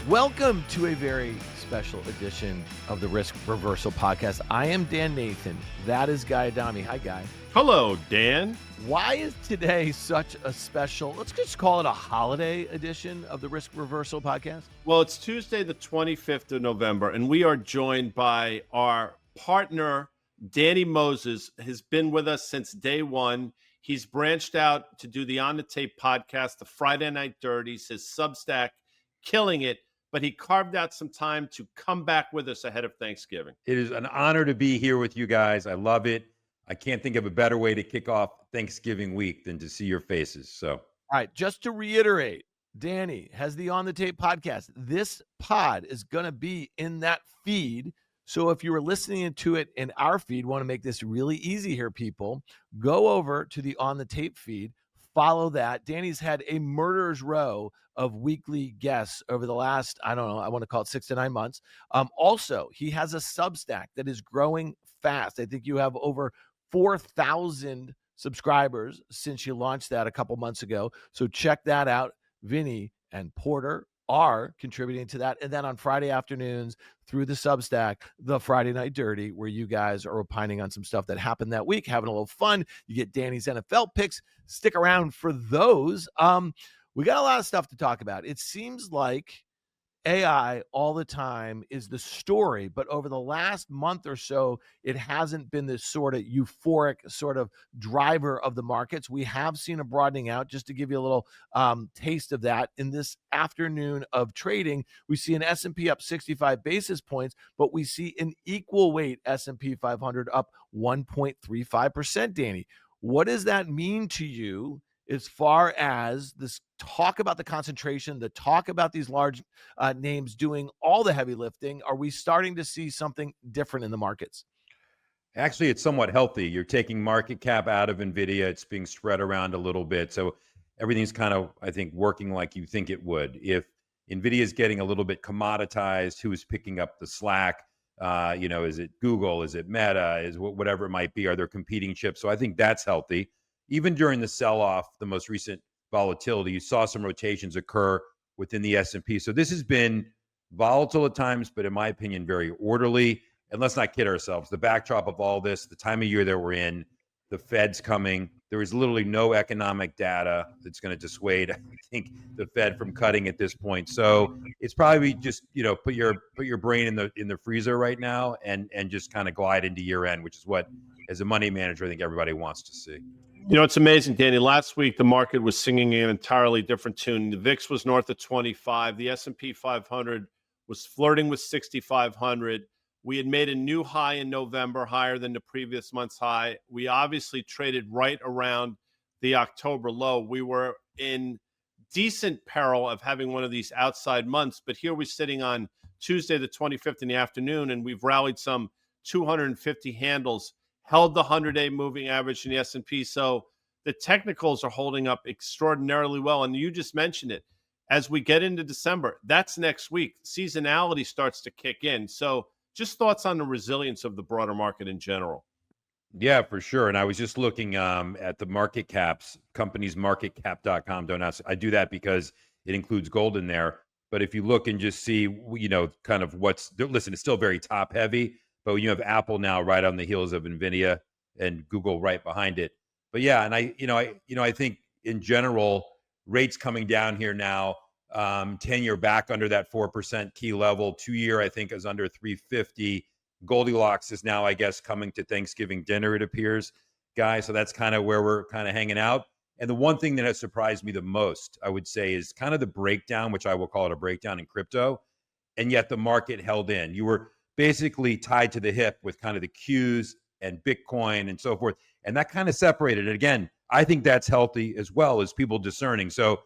Welcome to a very special edition of the Risk Reversal Podcast. I am Dan Nathan. That is Guy Adami. Hi, Guy. Hello, Dan. Why is today such a special, let's just call it a holiday edition of the Risk Reversal Podcast? Well, it's Tuesday, the 25th of November, and we are joined by our partner, Danny Moses, has been with us since day one. He's branched out to do the On the Tape podcast, the Friday Night Dirties, his Substack, killing it. But he carved out some time to come back with us ahead of Thanksgiving. It is an honor to be here with you guys. I love it. I can't think of a better way to kick off Thanksgiving week than to see your faces. So, all right, just to reiterate, Danny has the On the Tape podcast. This pod is going to be in that feed. So if you were listening to it in our feed, want to make this really easy here, people, go over to the On the Tape feed. Follow that. Danny's had a murderer's row of weekly guests over the last, I don't know, I want to call it 6 to 9 months. Also, he has a Substack that is growing fast. I think you have over 4,000 subscribers since you launched that a couple months ago. So check that out. Vinny and Porter are contributing to that. And then on Friday afternoons through the Substack, the Friday Night Dirty, where you guys are opining on some stuff that happened that week, having a little fun. You get Danny's NFL picks. Stick around for those. We got a lot of stuff to talk about. It seems like AI all the time is the story, but over the last month or so, it hasn't been this sort of euphoric sort of driver of the markets. We have seen a broadening out. Just to give you a little taste of that, in this afternoon of trading, we see an S&P up 65 basis points, but we see an equal weight S&P 500 up 1.35%, Danny. What does that mean to you as far as this talk about the concentration, the talk about these large names doing all the heavy lifting? Are we starting to see something different in the markets? actually, it's somewhat healthy. You're taking market cap out of NVIDIA. It's being spread around a little bit. So everything's kind of, I think, working like you think it would. If NVIDIA is getting a little bit commoditized, who is picking up the slack? Is it Google? Is it Meta? Is whatever it might be? Are there competing chips? So I think that's healthy. Even during the sell-off, the most recent volatility, you saw some rotations occur within the S&P. So this has been volatile at times, but in my opinion, very orderly. And let's not kid ourselves. The backdrop of all this, the time of year that we're in, the Fed's coming. There is literally no economic data that's going to dissuade, I think, the Fed from cutting at this point. So it's probably just, put your brain in the freezer right now and just kind of glide into year end, which is what, as a money manager, I think everybody wants to see. It's amazing, Danny. Last week, the market was singing an entirely different tune. The VIX was north of 25. The S&P 500 was flirting with 6,500. We had made a new high in November, higher than the previous month's high. We obviously traded right around the October low. We were in decent peril of having one of these outside months, but here we're sitting on Tuesday, the 25th in the afternoon, and we've rallied some 250 handles, held the 100-day moving average in the S&P. So the technicals are holding up extraordinarily well. And you just mentioned it. As we get into December, that's next week. Seasonality starts to kick in. So just thoughts on the resilience of the broader market in general. Yeah, for sure. And I was just looking at the market caps, companiesmarketcap.com. Don't ask. I do that because it includes gold in there. But if you look and just see, kind of listen, it's still very top heavy, but you have Apple now right on the heels of NVIDIA and Google right behind it. But yeah, and I think in general, rates coming down here now, 10-year back under that 4% key level, 2-year I think is under 350. Goldilocks is now, I guess, coming to Thanksgiving dinner, it appears, guys. So that's kind of where we're kind of hanging out. And the one thing that has surprised me the most, I would say, is kind of the breakdown, which I will call it a breakdown in crypto. And yet the market held in. You were basically tied to the hip with kind of the Qs and Bitcoin and so forth. And that kind of separated it. Again, I think that's healthy as well as people discerning. So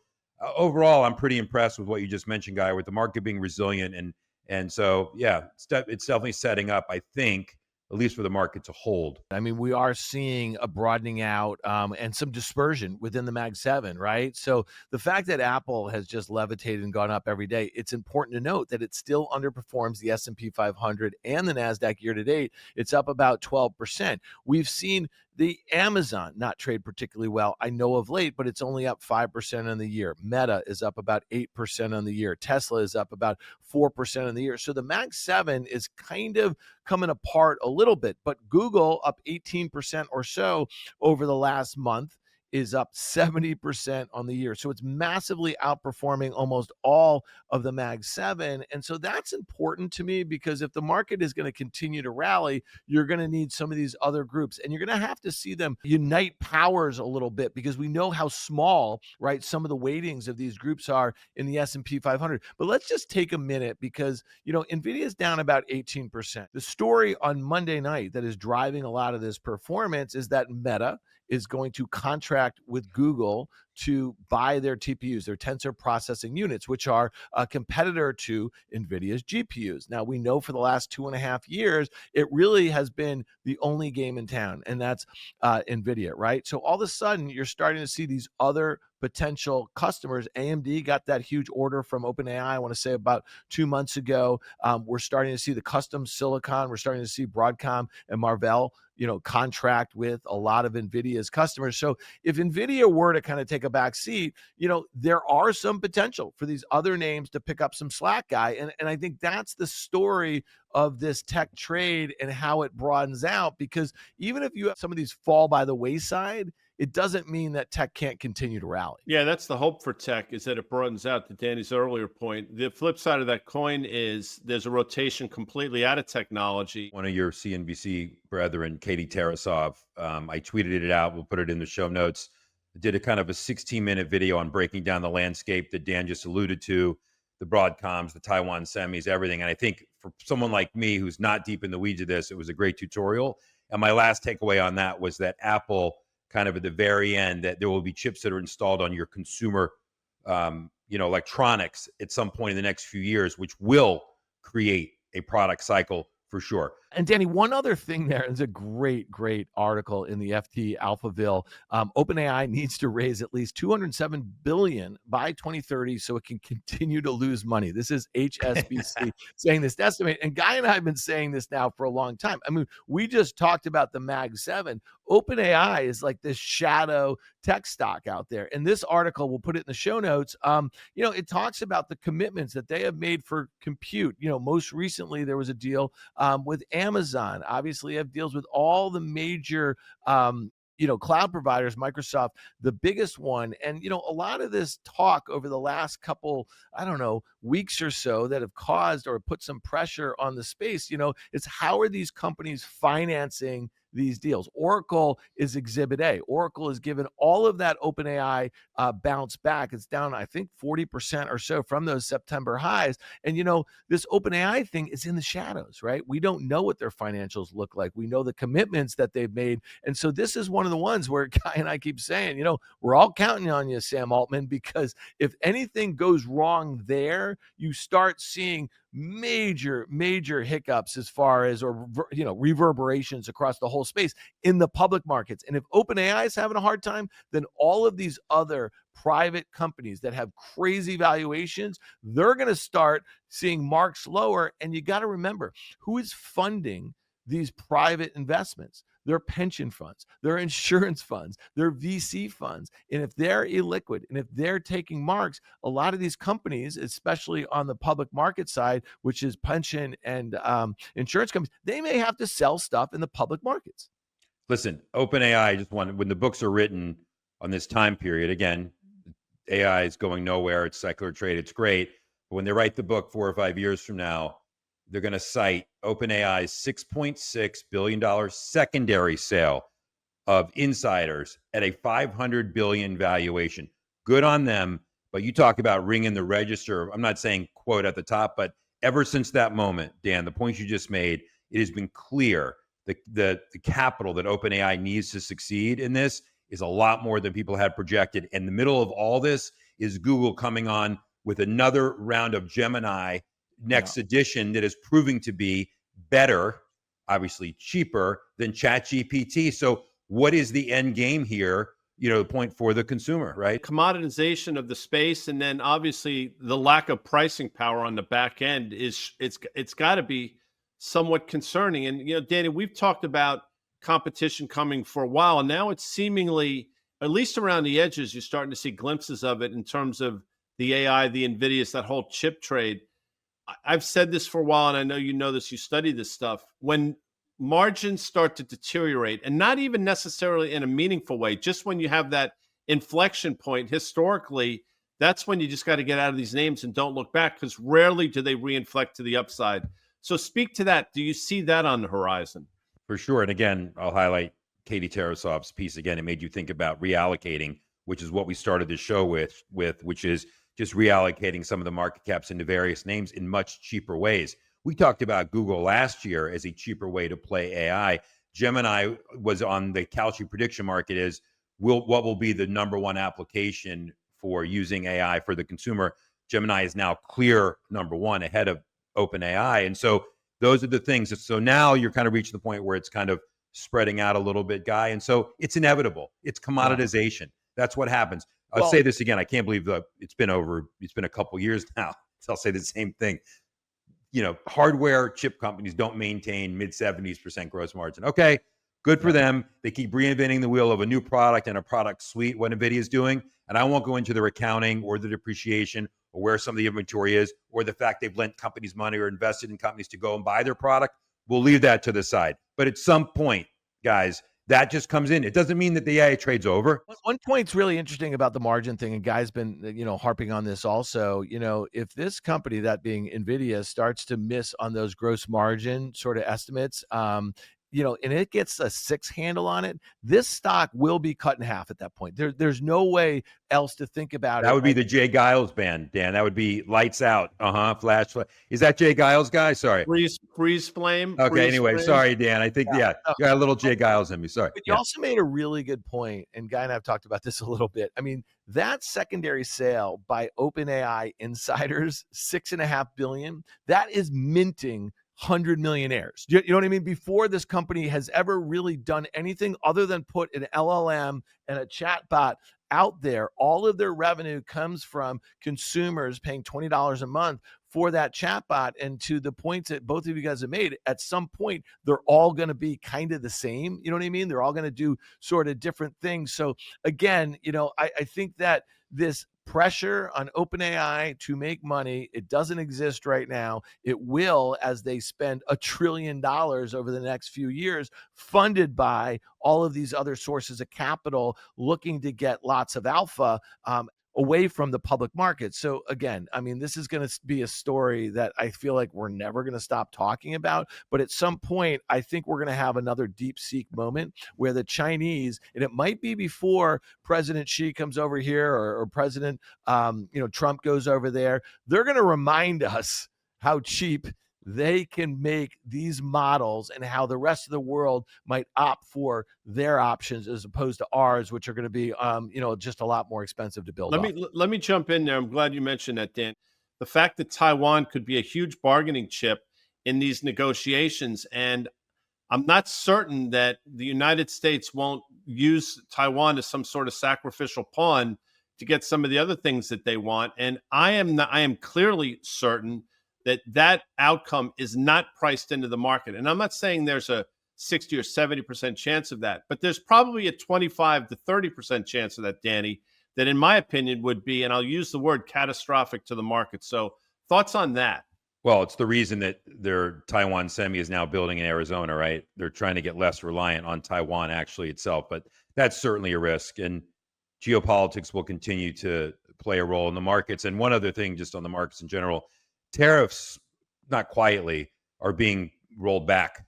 overall, I'm pretty impressed with what you just mentioned, Guy, with the market being resilient. And so, yeah, it's definitely setting up, I think, at least for the market to hold. I mean, we are seeing a broadening out and some dispersion within the Mag 7, right? So the fact that Apple has just levitated and gone up every day, it's important to note that it still underperforms the S&P 500 and the NASDAQ year to date. It's up about 12%. We've seen The Amazon not trade particularly well, I know of late, but it's only up 5% on the year. Meta is up about 8% on the year. Tesla is up about 4% on the year. So the Mag 7 is kind of coming apart a little bit, but Google up 18% or so over the last month, is up 70% on the year. So it's massively outperforming almost all of the Mag 7. And so that's important to me, because if the market is going to continue to rally, you're going to need some of these other groups, and you're going to have to see them unite powers a little bit, because we know how small, right, some of the weightings of these groups are in the S&P 500. But let's just take a minute, because, NVIDIA is down about 18%. The story on Monday night that is driving a lot of this performance is that Meta is going to contract with Google to buy their TPUs, their tensor processing units, which are a competitor to NVIDIA's GPUs. Now, we know for the last 2.5 years, it really has been the only game in town, and that's NVIDIA, right? So all of a sudden, you're starting to see these other potential customers. AMD got that huge order from OpenAI, I want to say about 2 months ago. We're starting to see the custom silicon. We're starting to see Broadcom and Marvell, contract with a lot of NVIDIA's customers. So if NVIDIA were to kind of take a back seat, there are some potential for these other names to pick up some slack, Guy. And I think that's the story of this tech trade and how it broadens out, because even if you have some of these fall by the wayside, it doesn't mean that tech can't continue to rally. Yeah, that's the hope for tech, is that it broadens out, to Danny's earlier point. The flip side of that coin is there's a rotation completely out of technology. One of your CNBC brethren, Katie Tarasov, I tweeted it out. We'll put it in the show notes. Did a kind of a 16-minute video on breaking down the landscape that Dan just alluded to, the Broadcoms, the Taiwan semis, everything. And I think for someone like me who's not deep in the weeds of this, it was a great tutorial. And my last takeaway on that was that Apple, kind of at the very end, that there will be chips that are installed on your consumer, electronics at some point in the next few years, which will create a product cycle for sure. And Danny, one other thing there is a great article in the FT Alphaville. OpenAI needs to raise at least $207 billion by 2030 so it can continue to lose money. This is HSBC saying this estimate. And Guy and I have been saying this now for a long time. I mean, we just talked about the Mag 7. OpenAI is like this shadow tech stock out there. And this article, we'll put it in the show notes. It talks about the commitments that they have made for compute. Most recently there was a deal with Amazon. Obviously, have deals with all the major cloud providers, Microsoft, the biggest one. And, a lot of this talk over the last couple, weeks or so that have caused or put some pressure on the space, it's how are these companies financing these deals? Oracle is Exhibit A. Oracle has given all of that OpenAI bounce back. It's down, I think, 40% or so from those September highs. And, this OpenAI thing is in the shadows, right? We don't know what their financials look like. We know the commitments that they've made. And so this is one of the ones where Guy and I keep saying, we're all counting on you, Sam Altman, because if anything goes wrong there, you start seeing major hiccups as far as, reverberations across the whole space in the public markets. And if OpenAI is having a hard time, then all of these other private companies that have crazy valuations, they're going to start seeing marks lower. And you got to remember, who is funding these private investments? Their pension funds, their insurance funds, their VC funds. And if they're illiquid and if they're taking marks, a lot of these companies, especially on the public market side, which is pension and insurance companies, they may have to sell stuff in the public markets. Listen, OpenAI just wanted, when the books are written on this time period, again, AI is going nowhere. It's secular trade. It's great. But when they write the book 4 or 5 years from now, they're going to cite OpenAI's $6.6 billion secondary sale of insiders at a $500 billion valuation. Good on them. But you talk about ringing the register. I'm not saying quote at the top, but ever since that moment, Dan, the point you just made, it has been clear that the capital that OpenAI needs to succeed in this is a lot more than people had projected. In the middle of all this is Google coming on with another round of Gemini next edition that is proving to be better, obviously cheaper than ChatGPT. So what is the end game here? The point for the consumer, right? Commoditization of the space, and then obviously the lack of pricing power on the back end it's got to be somewhat concerning. And Danny, we've talked about competition coming for a while. And now it's seemingly, at least around the edges, you're starting to see glimpses of it in terms of the AI, the NVIDIAs, that whole chip trade. I've said this for a while, and I know you know this, you study this stuff. When margins start to deteriorate, and not even necessarily in a meaningful way, just when you have that inflection point historically, that's when you just got to get out of these names and don't look back, because rarely do they reinflect to the upside. So speak to that. Do you see that on the horizon? For sure. And again, I'll highlight Katie Tarasov's piece again. It made you think about reallocating, which is what we started the show with, which is just reallocating some of the market caps into various names in much cheaper ways. We talked about Google last year as a cheaper way to play AI. Gemini was on the Kalshi prediction market is what will be the number one application for using AI for the consumer. Gemini is now clear number one ahead of OpenAI. And so those are the things. So now you're kind of reaching the point where it's kind of spreading out a little bit, Guy. And so it's inevitable. It's commoditization. That's what happens. I'll say this again. I can't believe it's been a couple years now. So I'll say the same thing. Hardware chip companies don't maintain mid-70s% gross margin. Okay, good for them. They keep reinventing the wheel of a new product and a product suite, what NVIDIA is doing. And I won't go into their accounting or the depreciation or where some of the inventory is or the fact they've lent companies money or invested in companies to go and buy their product. We'll leave that to the side. But at some point, guys, that just comes in. It doesn't mean that the AI trade's over. One point's really interesting about the margin thing, and Guy's been, harping on this also. If this company, that being NVIDIA, starts to miss on those gross margin sort of estimates, and it gets a 6 handle on it, this stock will be cut in half at that point. There's no way else to think about it. That would be the Jay Giles band, Dan. That would be lights out. Flash. Is that Jay Giles guy? Sorry. Freeze flame. Okay. Anyway, sorry, Dan. I think, you got a little Jay Giles in me. Sorry. But you also made a really good point, and Guy and I have talked about this a little bit. I mean, that secondary sale by OpenAI insiders, $6.5 billion, that is minting 100 millionaires. You know what I mean? Before this company has ever really done anything other than put an LLM and a chatbot out there, all of their revenue comes from consumers paying $20 a month for that chatbot. And to the points that both of you guys have made, at some point, they're all going to be kind of the same. You know what I mean? They're all going to do sort of different things. So again, I think that this pressure on OpenAI to make money, it doesn't exist right now. It will, as they spend $1 trillion over the next few years, funded by all of these other sources of capital looking to get lots of alpha away from the public market. So again, I mean, this is going to be a story that I feel like we're never going to stop talking about. But at some point, I think we're going to have another DeepSeek moment where the Chinese, and it might be before President Xi comes over here or President Trump goes over there, they're going to remind us how cheap they can make these models and how the rest of the world might opt for their options as opposed to ours, which are going to be, just a lot more expensive to build. Let me jump in there. I'm glad you mentioned that, Dan. The fact that Taiwan could be a huge bargaining chip in these negotiations, and I'm not certain that the United States won't use Taiwan as some sort of sacrificial pawn to get some of the other things that they want. And I am clearly certain that outcome is not priced into the market. And I'm not saying there's a 60 or 70% chance of that, but there's probably a 25 to 30% chance of that, Danny, that in my opinion would be, and I'll use the word catastrophic to the market. So thoughts on that? Well, it's the reason that their Taiwan Semi is now building in Arizona, right? They're trying to get less reliant on Taiwan actually itself, but that's certainly a risk. And geopolitics will continue to play a role in the markets. And one other thing, just on the markets in general, tariffs, not quietly, are being rolled back.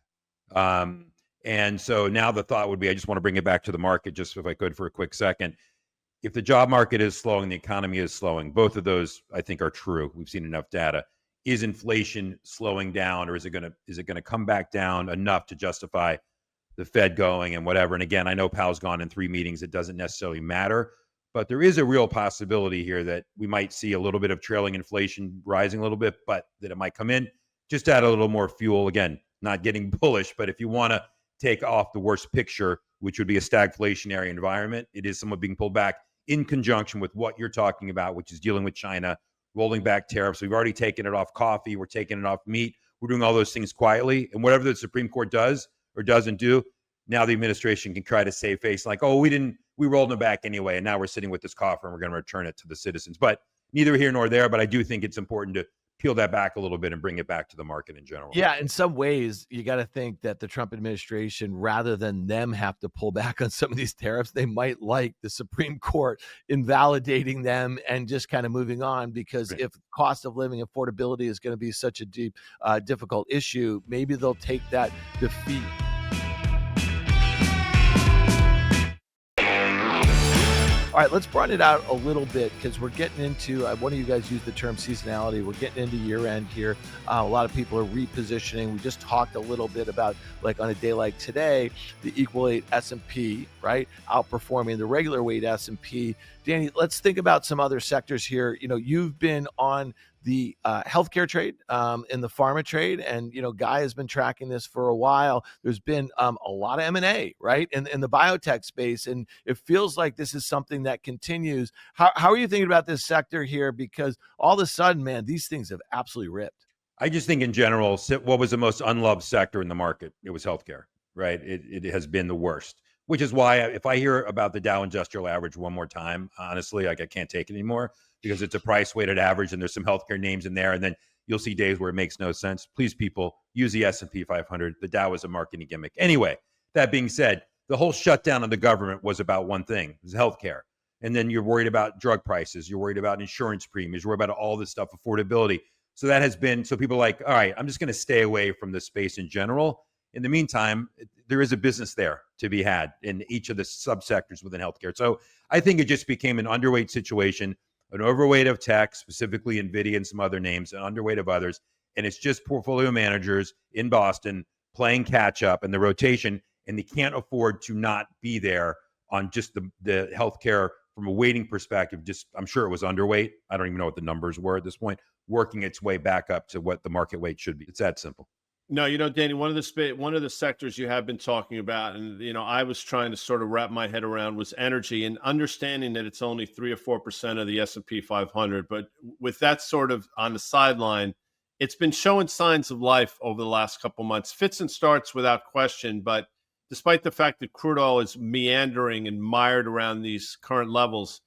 And so now the thought would be, I just want to bring it back to the market, just if I could for a quick second. If the job market is slowing, the economy is slowing. Both of those, I think, are true. We've seen enough data. Is inflation slowing down, or is it going to come back down enough to justify the Fed going and whatever? And again, I know Powell's gone in 3 meetings. It doesn't necessarily matter. But there is a real possibility here that we might see a little bit of trailing inflation rising a little bit, but that it might come in, just add a little more fuel. Again, not getting bullish, but if you want to take off the worst picture, which would be a stagflationary environment, it is somewhat being pulled back in conjunction with what you're talking about, which is dealing with China, rolling back tariffs. We've already taken it off coffee. We're taking it off meat. We're doing all those things quietly. And whatever the Supreme Court does or doesn't do, now the administration can try to save face, like, oh, we rolled them back anyway, and now we're sitting with this coffer and we're going to return it to the citizens. But neither here nor there. But I do think it's important to peel that back a little bit and bring it back to the market in general. Yeah, in some ways, you got to think that the Trump administration, rather than them have to pull back on some of these tariffs, they might like the Supreme Court invalidating them and just kind of moving on. Because if cost of living affordability is going to be such a deep, difficult issue, maybe they'll take that defeat. All right, let's broaden it out a little bit because we're getting into, one of you guys used the term seasonality. We're getting into year end here. A lot of people are repositioning. We just talked a little bit about, like on a day like today, the equal weight S&P, right? Outperforming the regular weight S&P. Danny, let's think about some other sectors here. You know, you've been on the healthcare trade, in the pharma trade, and Guy has been tracking this for a while. There's been a lot of M&A, right, in the biotech space, and it feels like this is something that continues. How are you thinking about this sector here? Because all of a sudden, man, these things have absolutely ripped. I just think in general, what was the most unloved sector in the market? It was healthcare, right? It has been the worst, which is why if I hear about the Dow Industrial Average one more time, honestly, like I can't take it anymore, because it's a price weighted average and there's some healthcare names in there. And then you'll see days where it makes no sense. Please, people, use the S&P 500. The Dow is a marketing gimmick. Anyway, that being said, the whole shutdown of the government was about one thing. It was healthcare. And then you're worried about drug prices. You're worried about insurance premiums. You're worried about all this stuff, affordability. So that has been, so people are like, all right, I'm just going to stay away from this space in general. In the meantime, there is a business there to be had in each of the subsectors within healthcare. So I think it just became an underweight situation, an overweight of tech, specifically NVIDIA and some other names, an underweight of others. And it's just portfolio managers in Boston playing catch up and the rotation, and they can't afford to not be there on just the healthcare from a weighting perspective. Just, I'm sure it was underweight. I don't even know what the numbers were at this point, working its way back up to what the market weight should be. It's that simple. No, Danny, one of the sectors you have been talking about, and I was trying to sort of wrap my head around, was energy, and understanding that it's only 3 or 4% of the S&P 500. But with that sort of on the sideline, it's been showing signs of life over the last couple months. Fits and starts without question, but despite the fact that crude oil is meandering and mired around these current levels,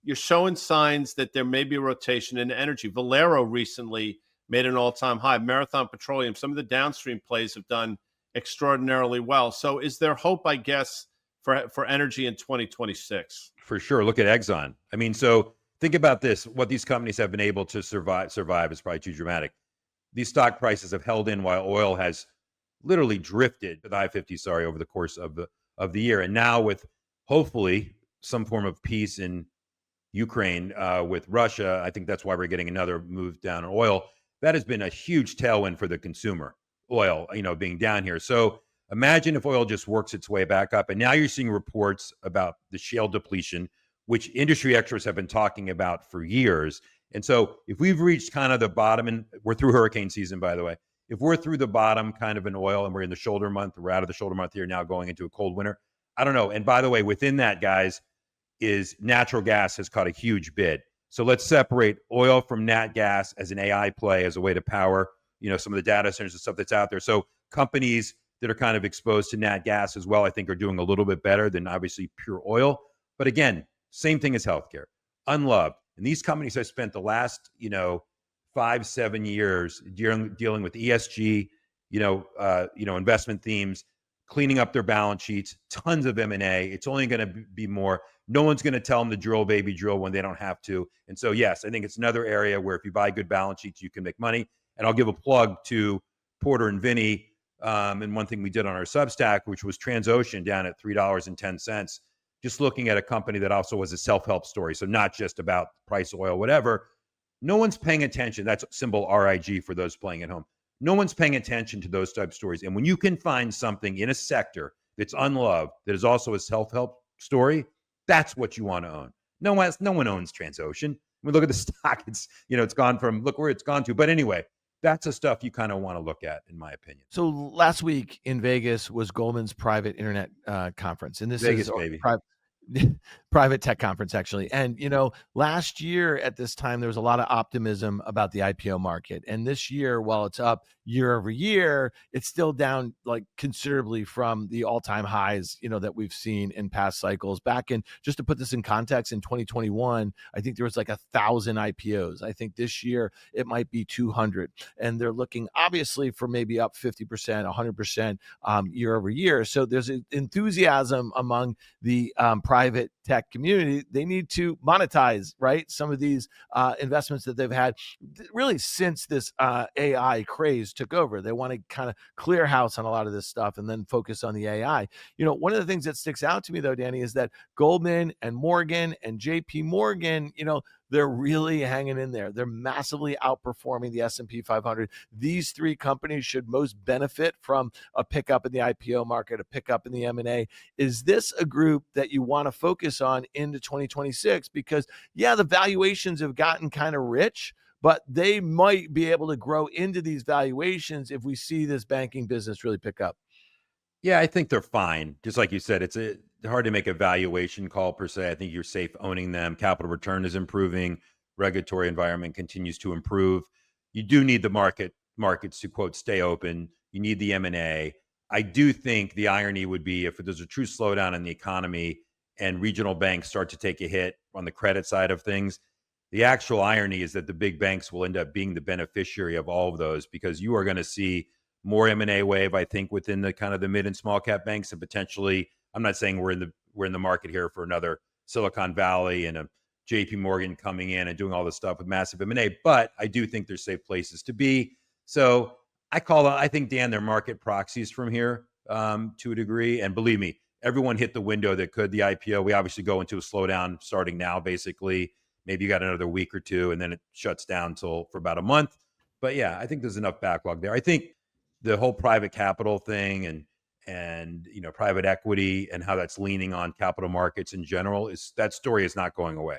you're showing signs that there may be a rotation in energy. Valero recently made an all-time high. Marathon Petroleum, some of the downstream plays have done extraordinarily well. So is there hope, I guess, for energy in 2026? For sure. Look at Exxon. I mean, so think about this. What these companies have been able to survive is probably too dramatic. These stock prices have held in while oil has literally drifted to the high 50s, over the course of the year. And now with hopefully some form of peace in Ukraine with Russia, I think that's why we're getting another move down in oil. That has been a huge tailwind for the consumer, oil, being down here. So imagine if oil just works its way back up. And now you're seeing reports about the shale depletion, which industry experts have been talking about for years. And so if we've reached kind of the bottom, and we're through hurricane season, by the way, if we're through the bottom kind of in oil and we're in the shoulder month, we're out of the shoulder month here now going into a cold winter, I don't know. And by the way, within that, guys, is natural gas has caught a huge bid. So let's separate oil from nat gas as an AI play, as a way to power, some of the data centers and stuff that's out there. So companies that are kind of exposed to nat gas as well, I think, are doing a little bit better than obviously pure oil. But again, same thing as healthcare, unloved. And these companies have spent the last, 5-7 years dealing with ESG, investment themes, cleaning up their balance sheets, tons of M&A. It's only going to be more. No one's going to tell them to drill, baby, drill when they don't have to. And so, yes, I think it's another area where if you buy good balance sheets, you can make money. And I'll give a plug to Porter and Vinny, and one thing we did on our Substack, which was Transocean down at $3.10, just looking at a company that also was a self-help story. So not just about price of oil, whatever. No one's paying attention. That's symbol RIG for those playing at home. No one's paying attention to those type of stories. And when you can find something in a sector that's unloved, that is also a self-help story, that's what you want to own. No one owns Transocean. I mean, look at the stock. It's gone from, look where it's gone to. But anyway, that's the stuff you kind of want to look at, in my opinion. So last week in Vegas was Goldman's private internet conference, and this Vegas, is baby. private tech conference, actually. And, last year at this time, there was a lot of optimism about the IPO market. And this year, while it's up year over year, it's still down like considerably from the all-time highs, that we've seen in past cycles. Back in, just to put this in context, in 2021, I think there was like 1,000 IPOs. I think this year it might be 200. And they're looking obviously for maybe up 50%, 100% year over year. So there's enthusiasm among the private tech community. They need to monetize, right, some of these investments that they've had really since this AI craze took over. They want to kind of clear house on a lot of this stuff and then focus on the AI. One of the things that sticks out to me, though, Danny, is that Goldman and Morgan and JP Morgan, they're really hanging in there. They're massively outperforming the S&P 500. These three companies should most benefit from a pickup in the IPO market, a pickup in the M&A. Is this a group that you want to focus on into 2026? Because, yeah, the valuations have gotten kind of rich, but they might be able to grow into these valuations if we see this banking business really pick up. Yeah, I think they're fine. Just like you said, it's hard to make a valuation call per se. I think you're safe owning them. Capital return is improving. Regulatory environment continues to improve. You do need the markets to, quote, stay open. You need the M&A. I do think the irony would be if there's a true slowdown in the economy and regional banks start to take a hit on the credit side of things. The actual irony is that the big banks will end up being the beneficiary of all of those, because you are going to see more M&A wave, I think, within the kind of the mid and small cap banks, and potentially, I'm not saying we're in the market here for another Silicon Valley and a JP Morgan coming in and doing all this stuff with massive M&A, but I do think there's safe places to be. So I think, Dan, they're market proxies from here to a degree. And believe me, everyone hit the window that could, the IPO. We obviously go into a slowdown starting now, basically. Maybe you got another week or two, and then it shuts down for about a month. But yeah, I think there's enough backlog there. I think the whole private capital thing and private equity and how that's leaning on capital markets in general, that story is not going away.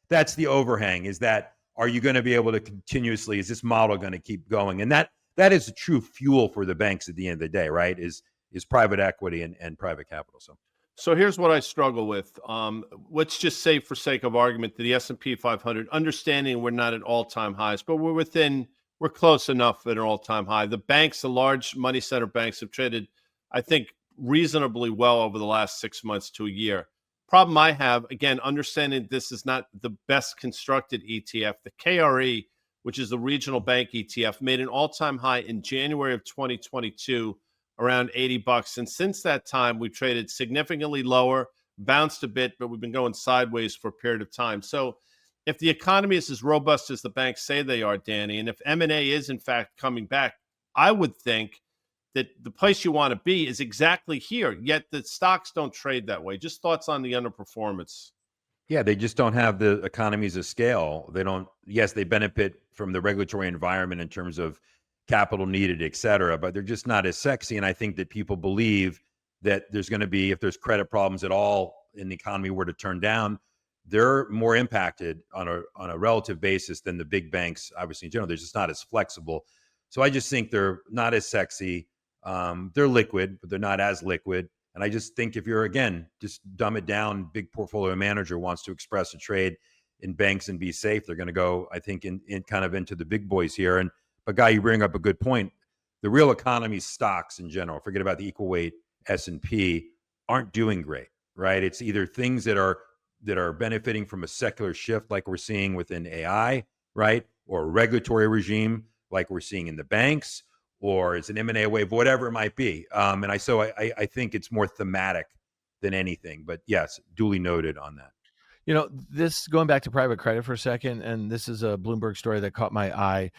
That's the overhang, is that, are you going to be able to continuously, is this model going to keep going? And that is the true fuel for the banks at the end of the day, right? Is private equity and private capital. So here's what I struggle with. Let's just say, for sake of argument, that the S&P 500, understanding we're not at all-time highs, but we're close enough at an all-time high. The banks, the large money center banks, have traded, I think, reasonably well over the last 6 months to a year. Problem I have, again, understanding this is not the best constructed ETF, the KRE, which is the regional bank ETF, made an all-time high in January of 2022, around $80. And since that time, we've traded significantly lower, bounced a bit, but we've been going sideways for a period of time. So if the economy is as robust as the banks say they are, Danny, and if M&A is in fact coming back, I would think that the place you want to be is exactly here. Yet the stocks don't trade that way. Just thoughts on the underperformance. Yeah, they just don't have the economies of scale. Yes, they benefit from the regulatory environment in terms of capital needed, et cetera, but they're just not as sexy. And I think that people believe that there's going to be, if there's credit problems at all in the economy were to turn down, they're more impacted on a relative basis than the big banks, obviously, in general. They're just not as flexible. So I just think they're not as sexy. They're liquid, but they're not as liquid. And I just think if you're, again, just dumb it down, big portfolio manager wants to express a trade in banks and be safe, they're going to go, I think, in kind of into the big boys here. But Guy, you bring up a good point. The real economy stocks in general, forget about the equal weight S&P, aren't doing great, right? It's either things that are benefiting from a secular shift like we're seeing within AI, right? Or a regulatory regime like we're seeing in the banks, or it's an M&A wave, whatever it might be. And I think it's more thematic than anything. But yes, duly noted on that. This, going back to private credit for a second, and this is a Bloomberg story that caught my eye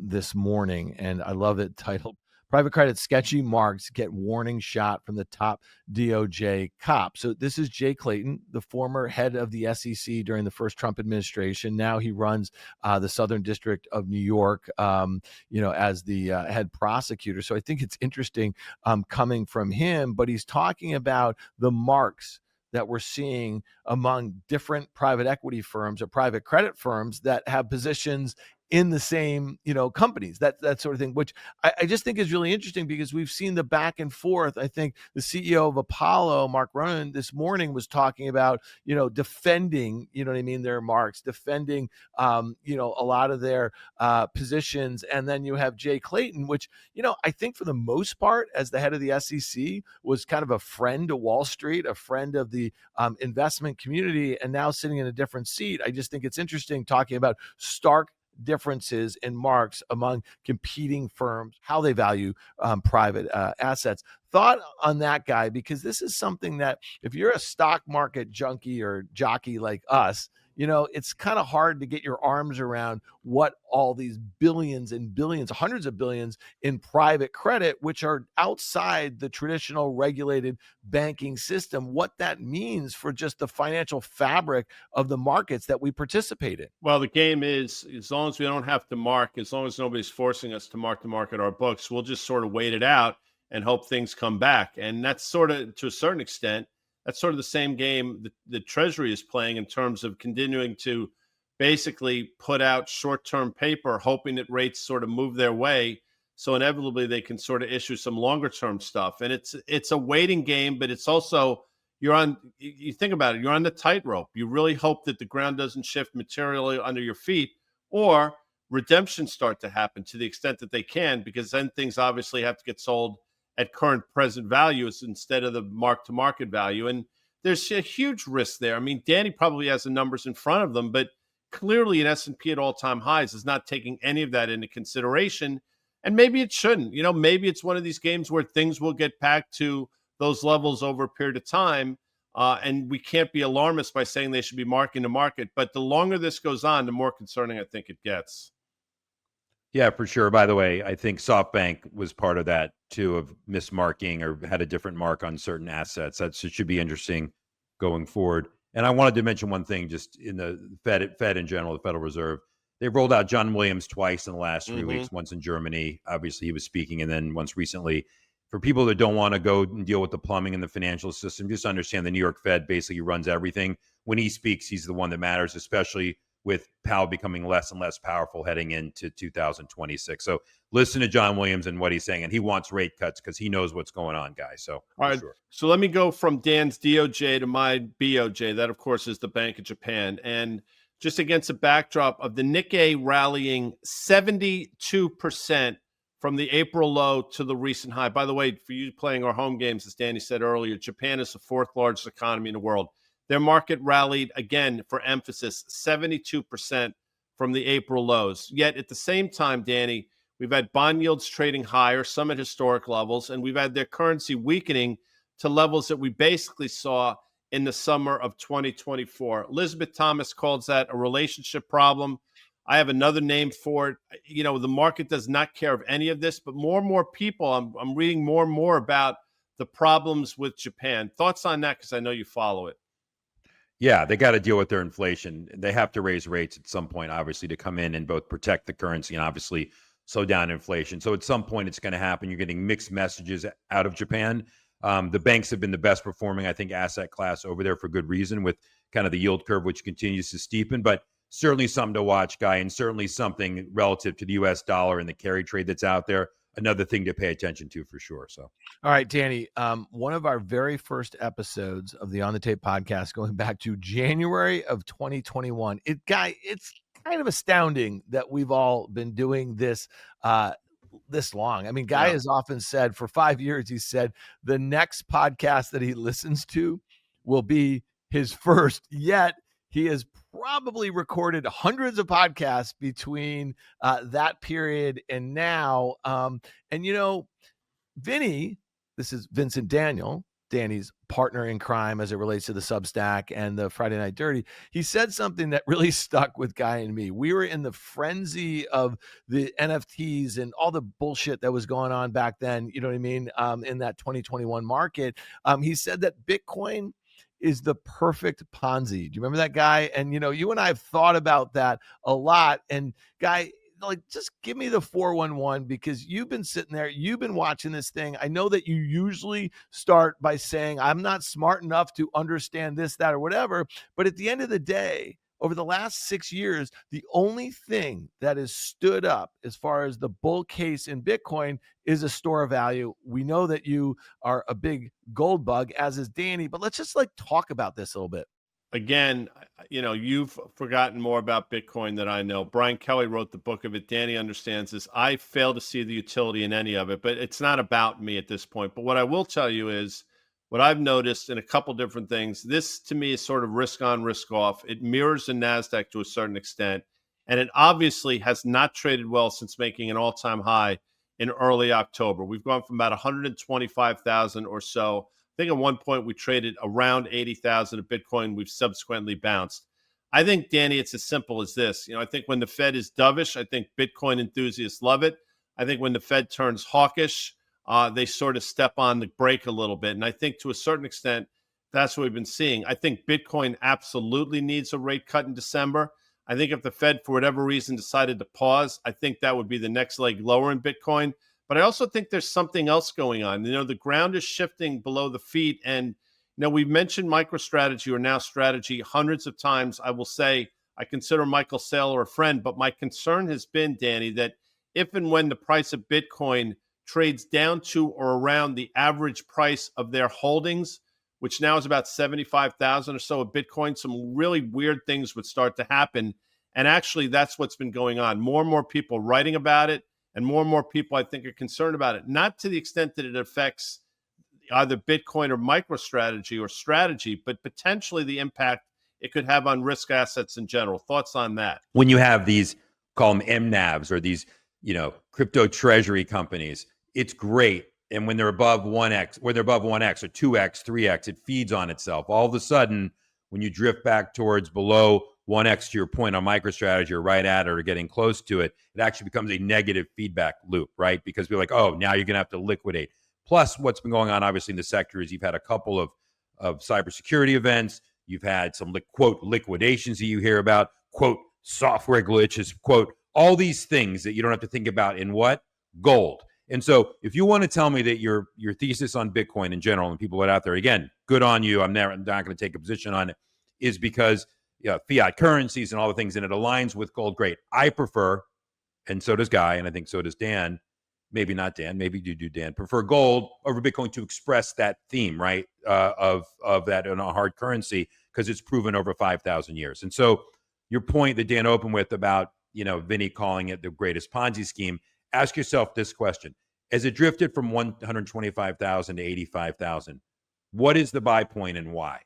this morning, and I love it, titled "Private Credit Sketchy Marks Get Warning Shot from the Top DOJ Cop." So this is Jay Clayton, the former head of the SEC during the first Trump administration. Now he runs the Southern District of New York, as the head prosecutor. So I think it's interesting coming from him, but he's talking about the marks that we're seeing among different private equity firms or private credit firms that have positions in the same, companies, that sort of thing, which I just think is really interesting because we've seen the back and forth. I think the CEO of Apollo, Mark Ronan, this morning was talking about, defending, their marks, defending, a lot of their positions. And then you have Jay Clayton, which, I think for the most part, as the head of the SEC, was kind of a friend to Wall Street, a friend of the investment community, and now sitting in a different seat. I just think it's interesting talking about stark differences in marks among competing firms, how they value private assets. Thought on that, Guy, because this is something that if you're a stock market junkie or jockey like us, it's kind of hard to get your arms around what all these billions and billions, hundreds of billions in private credit, which are outside the traditional regulated banking system, what that means for just the financial fabric of the markets that we participate in. Well, the game is, as long as we don't have to mark, as long as nobody's forcing us to market our books, we'll just sort of wait it out and hope things come back. And that's sort of, to a certain extent, that's sort of the same game that the Treasury is playing in terms of continuing to basically put out short-term paper, hoping that rates sort of move their way. So inevitably they can sort of issue some longer-term stuff. And it's a waiting game, but it's also, you think about it, you're on the tightrope. You really hope that the ground doesn't shift materially under your feet, or redemptions start to happen to the extent that they can, because then things obviously have to get sold at current present values instead of the mark-to-market value. And there's a huge risk there. I mean, Danny probably has the numbers in front of them, but clearly an S&P at all-time highs is not taking any of that into consideration. And maybe it shouldn't. Maybe it's one of these games where things will get back to those levels over a period of time. And we can't be alarmist by saying they should be marking the market. But the longer this goes on, the more concerning I think it gets. Yeah, for sure. By the way, I think SoftBank was part of that too, of mismarking or had a different mark on certain assets. It should be interesting going forward. And I wanted to mention one thing, just in the Fed in general, the Federal Reserve. They've rolled out John Williams twice in the last 3 weeks, once in Germany. Obviously, he was speaking, and then once recently. For people that don't want to go and deal with the plumbing in the financial system, just understand the New York Fed basically runs everything. When he speaks, he's the one that matters, especially with Powell becoming less and less powerful heading into 2026. So listen to John Williams and what he's saying, and he wants rate cuts because he knows what's going on, guys. So, all right. Sure. So let me go from Dan's DOJ to my BOJ. That, of course, is the Bank of Japan. And just against a backdrop of the Nikkei rallying 72% from the April low to the recent high. By the way, for you playing our home games, as Danny said earlier, Japan is the fourth largest economy in the world. Their market rallied, again, for emphasis, 72% from the April lows. Yet at the same time, Danny, we've had bond yields trading higher, some at historic levels, and we've had their currency weakening to levels that we basically saw in the summer of 2024. Elizabeth Thomas calls that a relationship problem. I have another name for it. The market does not care of any of this, but more and more people, I'm reading more and more about the problems with Japan. Thoughts on that? Because I know you follow it. Yeah, they got to deal with their inflation. They have to raise rates at some point, obviously, to come in and both protect the currency and obviously slow down inflation. So at some point, it's going to happen. You're getting mixed messages out of Japan. The banks have been the best performing, I think, asset class over there for good reason, with kind of the yield curve, which continues to steepen. But certainly something to watch, Guy, and certainly something relative to the U.S. dollar and the carry trade that's out there. Another thing to pay attention to for sure. So, all right, Danny, one of our very first episodes of the On the Tape podcast, going back to January of 2021, it's kind of astounding that we've all been doing this this long. I mean, Guy has often said for 5 years, he said the next podcast that he listens to will be his first, yet he has probably recorded hundreds of podcasts between that period and now. And, Vinny, this is Vincent Daniel, Danny's partner in crime as it relates to the Substack and the Friday Night Dirty. He said something that really stuck with Guy and me. We were in the frenzy of the NFTs and all the bullshit that was going on back then, you know what I mean, in that 2021 market. He said that Bitcoin is the perfect Ponzi. Do you remember that, Guy? And, you and I have thought about that a lot. And, Guy, just give me the 411, because you've been sitting there, you've been watching this thing. I know that you usually start by saying, I'm not smart enough to understand this, that, or whatever. But at the end of the day, over the last 6 years, the only thing that has stood up as far as the bull case in Bitcoin is a store of value. We know that you are a big gold bug, as is Danny, but let's just talk about this a little bit. Again, you've forgotten more about Bitcoin than I know. Brian Kelly wrote the book of it. Danny understands this. I fail to see the utility in any of it, but it's not about me at this point. But what I will tell you is what I've noticed in a couple different things. This to me is sort of risk on, risk off. It mirrors the NASDAQ to a certain extent, and it obviously has not traded well since making an all-time high in early October. We've gone from about 125,000 or so. I think at one point we traded around 80,000 of Bitcoin. We've subsequently bounced. I think, Danny, it's as simple as this. I think when the Fed is dovish, I think Bitcoin enthusiasts love it. I think when the Fed turns hawkish, they sort of step on the brake a little bit. And I think to a certain extent, that's what we've been seeing. I think Bitcoin absolutely needs a rate cut in December. I think if the Fed, for whatever reason, decided to pause, I think that would be the next leg lower in Bitcoin. But I also think there's something else going on. The ground is shifting below the feet. And, we've mentioned MicroStrategy or now Strategy hundreds of times. I will say I consider Michael Saylor a friend, but my concern has been, Danny, that if and when the price of Bitcoin trades down to or around the average price of their holdings, which now is about 75,000 or so of Bitcoin, some really weird things would start to happen. And actually, that's what's been going on. More and more people writing about it. And more people, I think, are concerned about it, not to the extent that it affects either Bitcoin or MicroStrategy or strategy, but potentially the impact it could have on risk assets in general. Thoughts on that? When you have these, call them MNAVs, or these, crypto treasury companies, it's great. And when they're above 1x, or 2x, 3x, it feeds on itself. All of a sudden, when you drift back towards below 1x, to your point on MicroStrategy, or right at it or getting close to it, it actually becomes a negative feedback loop, right? Because we're like, oh, now you're going to have to liquidate. Plus, what's been going on, obviously, in the sector is you've had a couple of cybersecurity events. You've had some, quote, liquidations that you hear about, quote, software glitches, quote, all these things that you don't have to think about in what? Gold. And so if you want to tell me that your thesis on Bitcoin in general, and people that are out there, again, good on you, I'm not going to take a position on it, is because fiat currencies and all the things, and it aligns with gold. Great. I prefer, and so does Guy, and I think so does Dan. Maybe not Dan. Maybe you do, Dan. Prefer gold over Bitcoin to express that theme, right? Of that in a hard currency, because it's proven over 5,000 years. And so your point that Dan opened with about Vinny calling it the greatest Ponzi scheme. Ask yourself this question: as it drifted from 125,000 to 85,000, what is the buy point and why?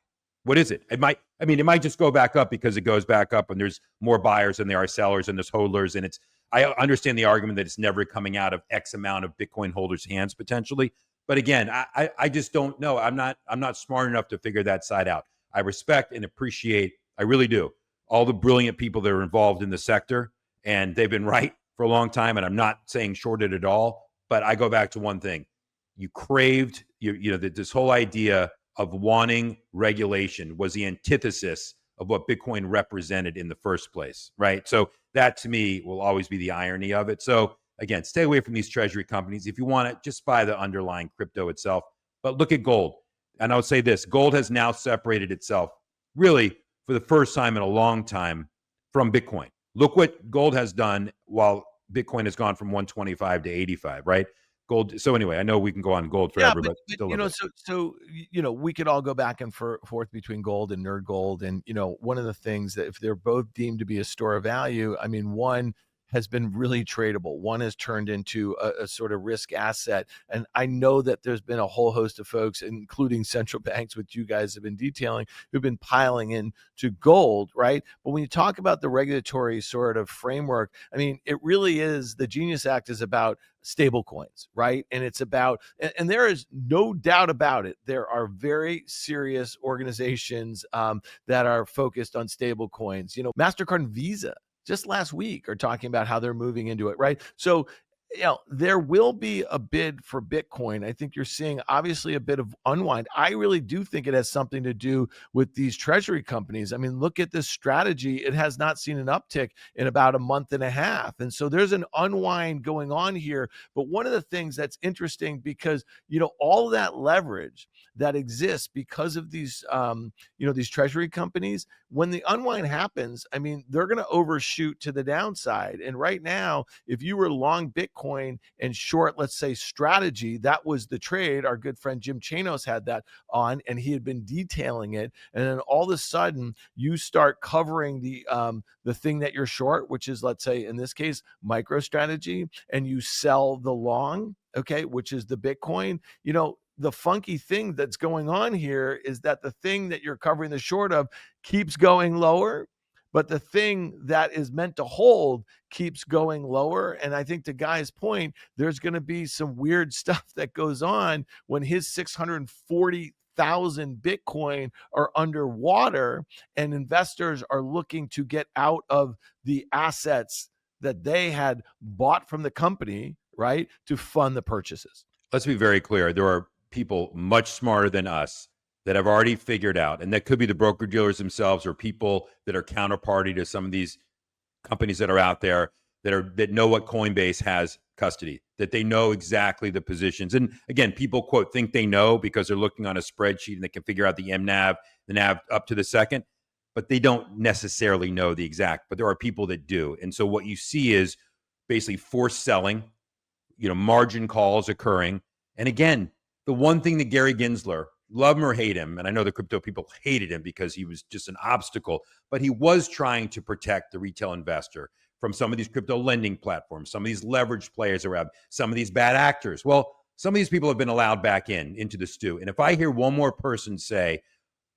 What is it? It might just go back up because it goes back up and there's more buyers than there are sellers and there's hodlers. And I understand the argument that it's never coming out of X amount of Bitcoin holders' hands potentially. But again, I just don't know. I'm not smart enough to figure that side out. I respect and appreciate, I really do, all the brilliant people that are involved in the sector, and they've been right for a long time. And I'm not saying shorted at all, but I go back to one thing. You craved, this whole idea of wanting regulation was the antithesis of what Bitcoin represented in the first place, right? So that to me will always be the irony of it. So again, stay away from these treasury companies. If you want it, just buy the underlying crypto itself. But look at gold. And I would say this: gold has now separated itself really for the first time in a long time from Bitcoin. Look what gold has done while Bitcoin has gone from 125 to 85, right? Gold. So anyway, I know we can go on gold forever, but still, we could all go back and forth between gold and nerd gold. And, one of the things that if they're both deemed to be a store of value, one has been really tradable. One has turned into a sort of risk asset. And I know that there's been a whole host of folks, including central banks, which you guys have been detailing, who've been piling into gold, right? But when you talk about the regulatory sort of framework, it really is, the Genius Act is about stable coins, right? And it's about, and there is no doubt about it, there are very serious organizations that are focused on stable coins. MasterCard and Visa just last week are talking about how they're moving into it, right? So there will be a bid for Bitcoin. I think you're seeing obviously a bit of unwind. I really do think it has something to do with these treasury companies. I mean, look at this strategy. It has not seen an uptick in about a month and a half. And so there's an unwind going on here. But one of the things that's interesting, because, all of that leverage that exists because of these, these treasury companies, when the unwind happens, I mean, they're going to overshoot to the downside. And right now, if you were long Bitcoin and short, let's say, strategy, that was the trade. Our good friend Jim Chanos had that on, and he had been detailing it. And then all of a sudden, you start covering the thing that you're short, which is, let's say, in this case, MicroStrategy, and you sell the long, okay, which is the Bitcoin. The funky thing that's going on here is that the thing that you're covering the short of keeps going lower, but the thing that is meant to hold keeps going lower. And I think to Guy's point, there's going to be some weird stuff that goes on when his 640,000 Bitcoin are underwater and investors are looking to get out of the assets that they had bought from the company, right, to fund the purchases. Let's be very clear. There are people much smarter than us that have already figured out, and that could be the broker dealers themselves or people that are counterparty to some of these companies that are out there that know what Coinbase has custody, that they know exactly the positions. And again, people quote think they know because they're looking on a spreadsheet and they can figure out the MNAV, the NAV up to the second, but they don't necessarily know the exact. But there are people that do. And so what you see is basically forced selling, margin calls occurring. And again, the one thing that Gary Gensler, love him or hate him, and I know the crypto people hated him because he was just an obstacle, but he was trying to protect the retail investor from some of these crypto lending platforms, some of these leverage players around, some of these bad actors. Well, some of these people have been allowed back into the stew. And if I hear one more person say,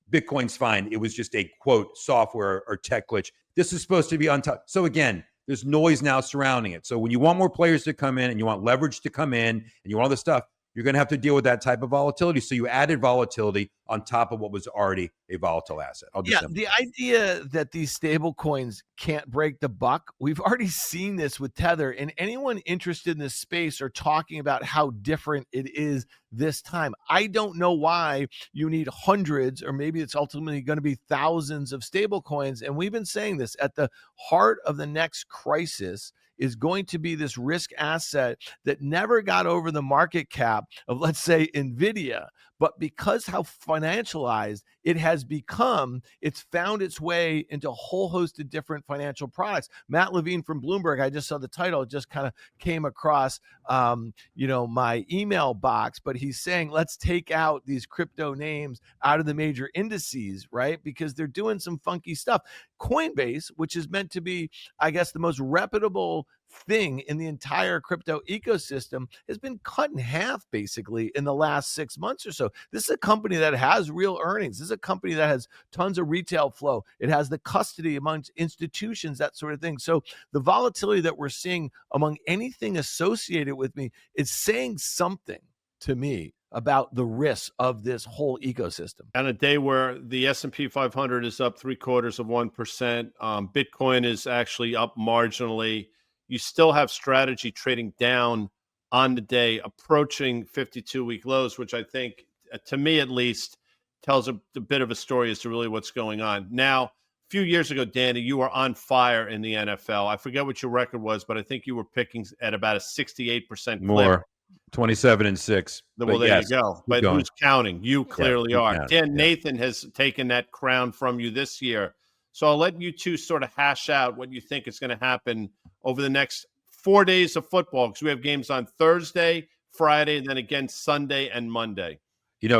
Bitcoin's fine, it was just a, quote, software or tech glitch, this is supposed to be on top. So again, there's noise now surrounding it. So when you want more players to come in and you want leverage to come in and you want all this stuff, you're going to have to deal with that type of volatility. So you added volatility on top of what was already a volatile asset. The idea that these stable coins can't break the buck, we've already seen this with Tether, and anyone interested in this space are talking about how different it is this time. I don't know why you need hundreds, or maybe it's ultimately going to be thousands of stable coins. And we've been saying this, at the heart of the next crisis is going to be this risk asset that never got over the market cap of, let's say, NVIDIA. But because how financialized it has become, it's found its way into a whole host of different financial products. Matt Levine from Bloomberg, I just saw the title, it just kind of came across my email box, but he's saying, let's take out these crypto names out of the major indices, right? Because they're doing some funky stuff. Coinbase, which is meant to be, I guess, the most reputable thing in the entire crypto ecosystem, has been cut in half basically in the last 6 months or so. This is a company that has real earnings. This is a company that has tons of retail flow. It has the custody amongst institutions, that sort of thing. So the volatility that we're seeing among anything associated with me is saying something to me about the risks of this whole ecosystem. On a day where the S&P 500 is up 0.75%, Bitcoin is actually up marginally. You still have strategy trading down on the day, approaching 52-week lows, which I think, to me at least, tells a bit of a story as to really what's going on. Now, a few years ago, Danny, you were on fire in the NFL. I forget what your record was, but I think you were picking at about a 68% clip. More. 27-6. Well, there you go. But going. Who's counting? You clearly are. Dan, Yeah. Nathan has taken that crown from you this year. So I'll let you two sort of hash out what you think is going to happen over the next 4 days of football, because we have games on Thursday, Friday, and then again Sunday and Monday.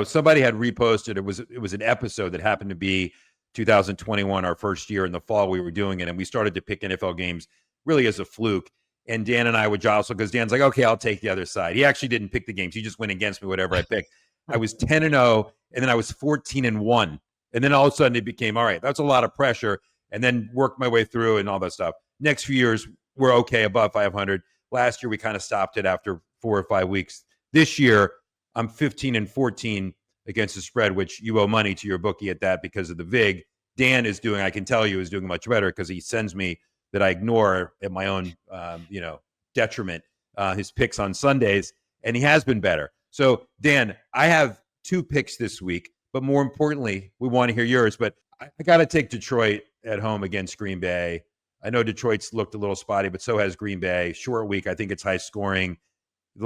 Somebody had reposted, it was an episode that happened to be 2021, our first year in the fall we were doing it, and we started to pick NFL games really as a fluke. And Dan and I would jostle because Dan's like, okay, I'll take the other side. He actually didn't pick the games. He just went against me, whatever I picked. I was 10-0, and then I was 14-1. And then all of a sudden it became, all right, that's a lot of pressure, and then worked my way through and all that stuff. Next few years, we're okay, above 500. Last year, we kind of stopped it after 4 or 5 weeks. This year, I'm 15-14 against the spread, which you owe money to your bookie at that because of the VIG. Dan is doing, I can tell you, is doing much better because he sends me that I ignore at my own, detriment his picks on Sundays, and he has been better. So, Dan, I have 2 picks this week, but more importantly, we want to hear yours. But I got to take Detroit at home against Green Bay. I know Detroit's looked a little spotty, but so has Green Bay. Short week. I think it's high scoring. The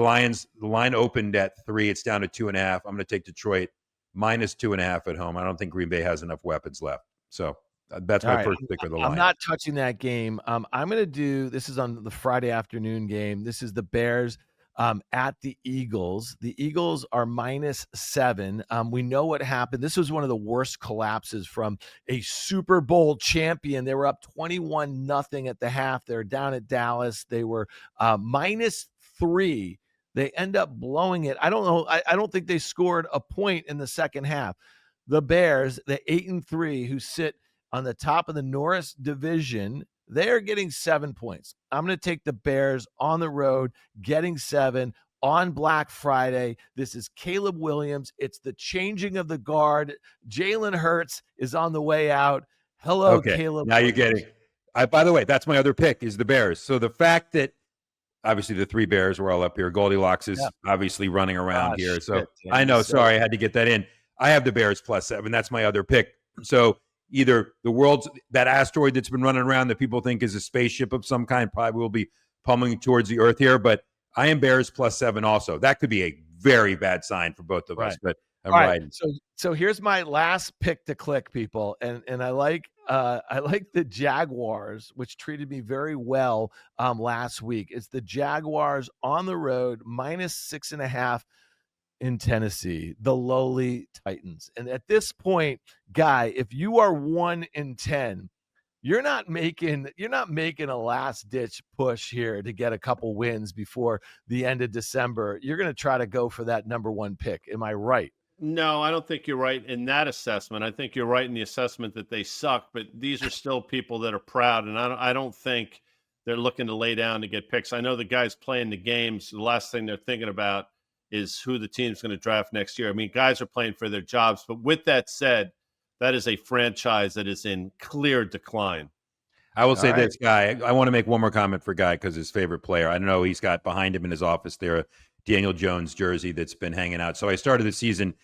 line opened at 3. It's down to 2.5. I'm going to take Detroit minus 2.5 at home. I don't think Green Bay has enough weapons left. So that's my first pick of the line. I'm not touching that game. I'm going to do, this is on the Friday afternoon game. This is the Bears at the Eagles. The Eagles are -7. We know what happened. This was one of the worst collapses from a Super Bowl champion. They were up 21-0 at the half. They're down at Dallas. They were -3. They end up blowing it. I don't know. I don't think they scored a point in the second half. The Bears, the 8-3, who sit on the top of the Norris division, they're getting 7 points. I'm going to take the Bears on the road, getting 7 on Black Friday. This is Caleb Williams. It's the changing of the guard. Jalen Hurts is on the way out. Hello, okay. Caleb. Now you're getting. By the way, that's my other pick is the Bears. So the fact that obviously the 3 Bears were all up here. Goldilocks is obviously running around here. So I know. Sorry, I had to get that in. I have the Bears +7. That's my other pick. So either that asteroid that's been running around that people think is a spaceship of some kind probably will be pummeling towards the Earth here. But I am Bears +7 also. That could be a very bad sign for both of us. But I'm right. So here's my last pick to click, people, and I like the Jaguars, which treated me very well last week. It's the Jaguars on the road -6.5 in Tennessee, the lowly Titans. And at this point, Guy, if you are 1-10, you're not making a last ditch push here to get a couple wins before the end of December. You're going to try to go for that number 1 pick. Am I right? No, I don't think you're right in that assessment. I think you're right in the assessment that they suck, but these are still people that are proud, and I don't think they're looking to lay down to get picks. I know the guys playing the games, the last thing they're thinking about is who the team's going to draft next year. I mean, guys are playing for their jobs, but with that said, that is a franchise that is in clear decline. I will say this, Guy. I want to make one more comment for Guy because his favorite player. I don't know. He's got behind him in his office there a Daniel Jones jersey that's been hanging out. So I started the season.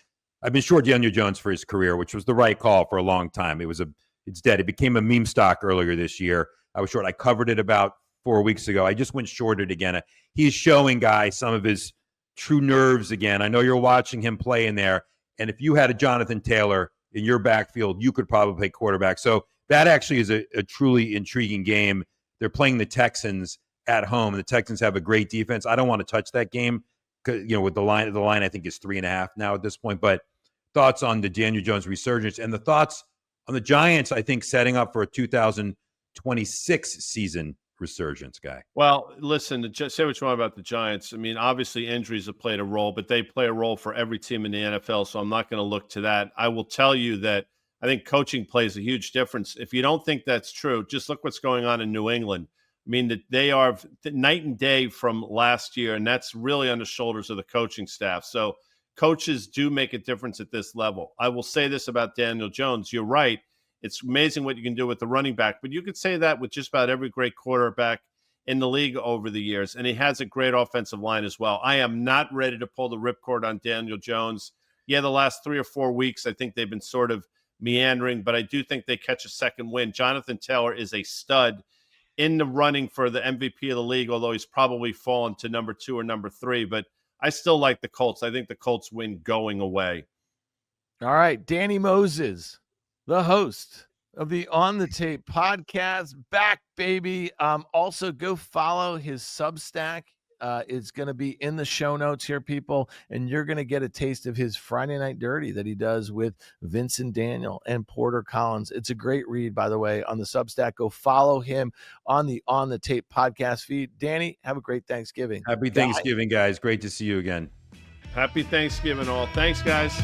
I've been short Daniel Jones for his career, which was the right call for a long time. It's dead. It became a meme stock earlier this year. I was short. I covered it about 4 weeks ago. I just went short it again. He's showing, Guy, some of his true nerves again. I know you're watching him play in there. And if you had a Jonathan Taylor in your backfield, you could probably play quarterback. So that actually is a truly intriguing game. They're playing the Texans at home. The Texans have a great defense. I don't want to touch that game because, with the line I think is 3.5 now at this point. But thoughts on the Daniel Jones resurgence and the thoughts on the Giants, I think, setting up for a 2026 season resurgence, Guy. Well, listen, just say what you want about the Giants. I mean, obviously injuries have played a role, but they play a role for every team in the NFL, so I'm not going to look to that. I will tell you that I think coaching plays a huge difference. If you don't think that's true, just look what's going on in New England. I mean, that they are night and day from last year, and that's really on the shoulders of the coaching staff. So coaches do make a difference at this level. I will say this about Daniel Jones. You're right. It's amazing what you can do with the running back, but you could say that with just about every great quarterback in the league over the years, and he has a great offensive line as well. I am not ready to pull the ripcord on Daniel Jones. Yeah, the last 3 or 4 weeks, I think they've been sort of meandering, but I do think they catch a second win. Jonathan Taylor is a stud in the running for the MVP of the league, although he's probably fallen to number 2 or number 3, but I still like the Colts. I think the Colts win going away. All right, Danny Moses, the host of the On the Tape podcast, back, baby. Also, go follow his Substack. It's going to be in the show notes here, people, and you're going to get a taste of his Friday Night Dirty that he does with Vincent Daniel and Porter Collins. It's a great read, by the way, on the Substack. Go follow him on the Tape podcast feed. Danny, have a great Thanksgiving. Happy Thanksgiving, guys. Great to see you again. Happy Thanksgiving, all. Thanks, guys.